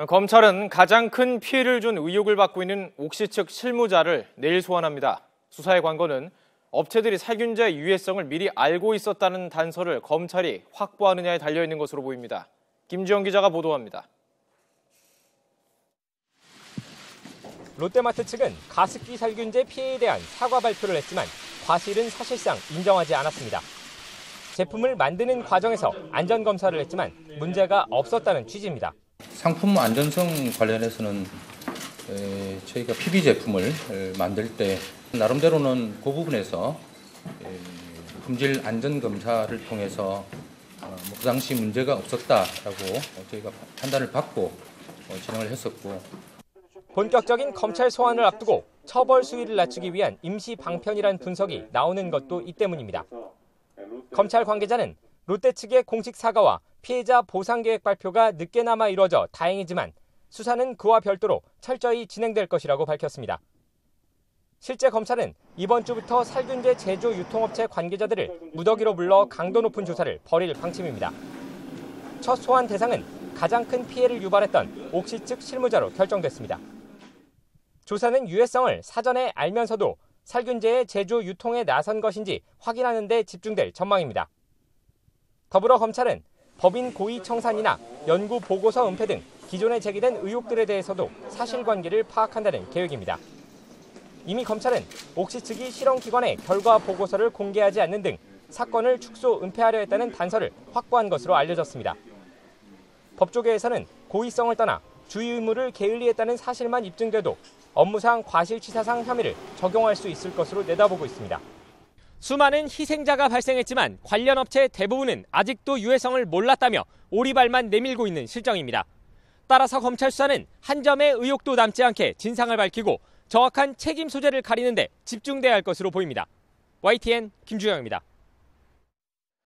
검찰은 가장 큰 피해를 준 의혹을 받고 있는 옥시 측 실무자를 내일 소환합니다. 수사의 관건은 업체들이 살균제 유해성을 미리 알고 있었다는 단서를 검찰이 확보하느냐에 달려있는 것으로 보입니다. 김주영 기자가 보도합니다. 롯데마트 측은 가습기 살균제 피해에 대한 사과 발표를 했지만 과실은 사실상 인정하지 않았습니다. 제품을 만드는 과정에서 안전검사를 했지만 문제가 없었다는 취지입니다. 상품 안전성 관련해서는 저희가 PB 제품을 만들 때 나름대로는 그 부분에서 품질 안전검사를 통해서 그 당시 문제가 없었다라고 저희가 판단을 받고 진행을 했었고, 본격적인 검찰 소환을 앞두고 처벌 수위를 낮추기 위한 임시 방편이란 분석이 나오는 것도 이 때문입니다. 검찰 관계자는 롯데 측의 공식 사과와 피해자 보상 계획 발표가 늦게나마 이루어져 다행이지만 수사는 그와 별도로 철저히 진행될 것이라고 밝혔습니다. 실제 검찰은 이번 주부터 살균제 제조 유통업체 관계자들을 무더기로 불러 강도 높은 조사를 벌일 방침입니다. 첫 소환 대상은 가장 큰 피해를 유발했던 옥시 측 실무자로 결정됐습니다. 조사는 유해성을 사전에 알면서도 살균제의 제조 유통에 나선 것인지 확인하는 데 집중될 전망입니다. 더불어 검찰은 법인 고의 청산이나 연구 보고서 은폐 등 기존에 제기된 의혹들에 대해서도 사실관계를 파악한다는 계획입니다. 이미 검찰은 옥시 측이 실험기관에 결과 보고서를 공개하지 않는 등 사건을 축소 은폐하려 했다는 단서를 확보한 것으로 알려졌습니다. 법조계에서는 고의성을 떠나 주의 의무를 게을리했다는 사실만 입증돼도 업무상 과실치사상 혐의를 적용할 수 있을 것으로 내다보고 있습니다. 수많은 희생자가 발생했지만 관련 업체 대부분은 아직도 유해성을 몰랐다며 오리발만 내밀고 있는 실정입니다. 따라서 검찰 수사는 한 점의 의혹도 남지 않게 진상을 밝히고 정확한 책임 소재를 가리는 데 집중돼야 할 것으로 보입니다. YTN 김주영입니다.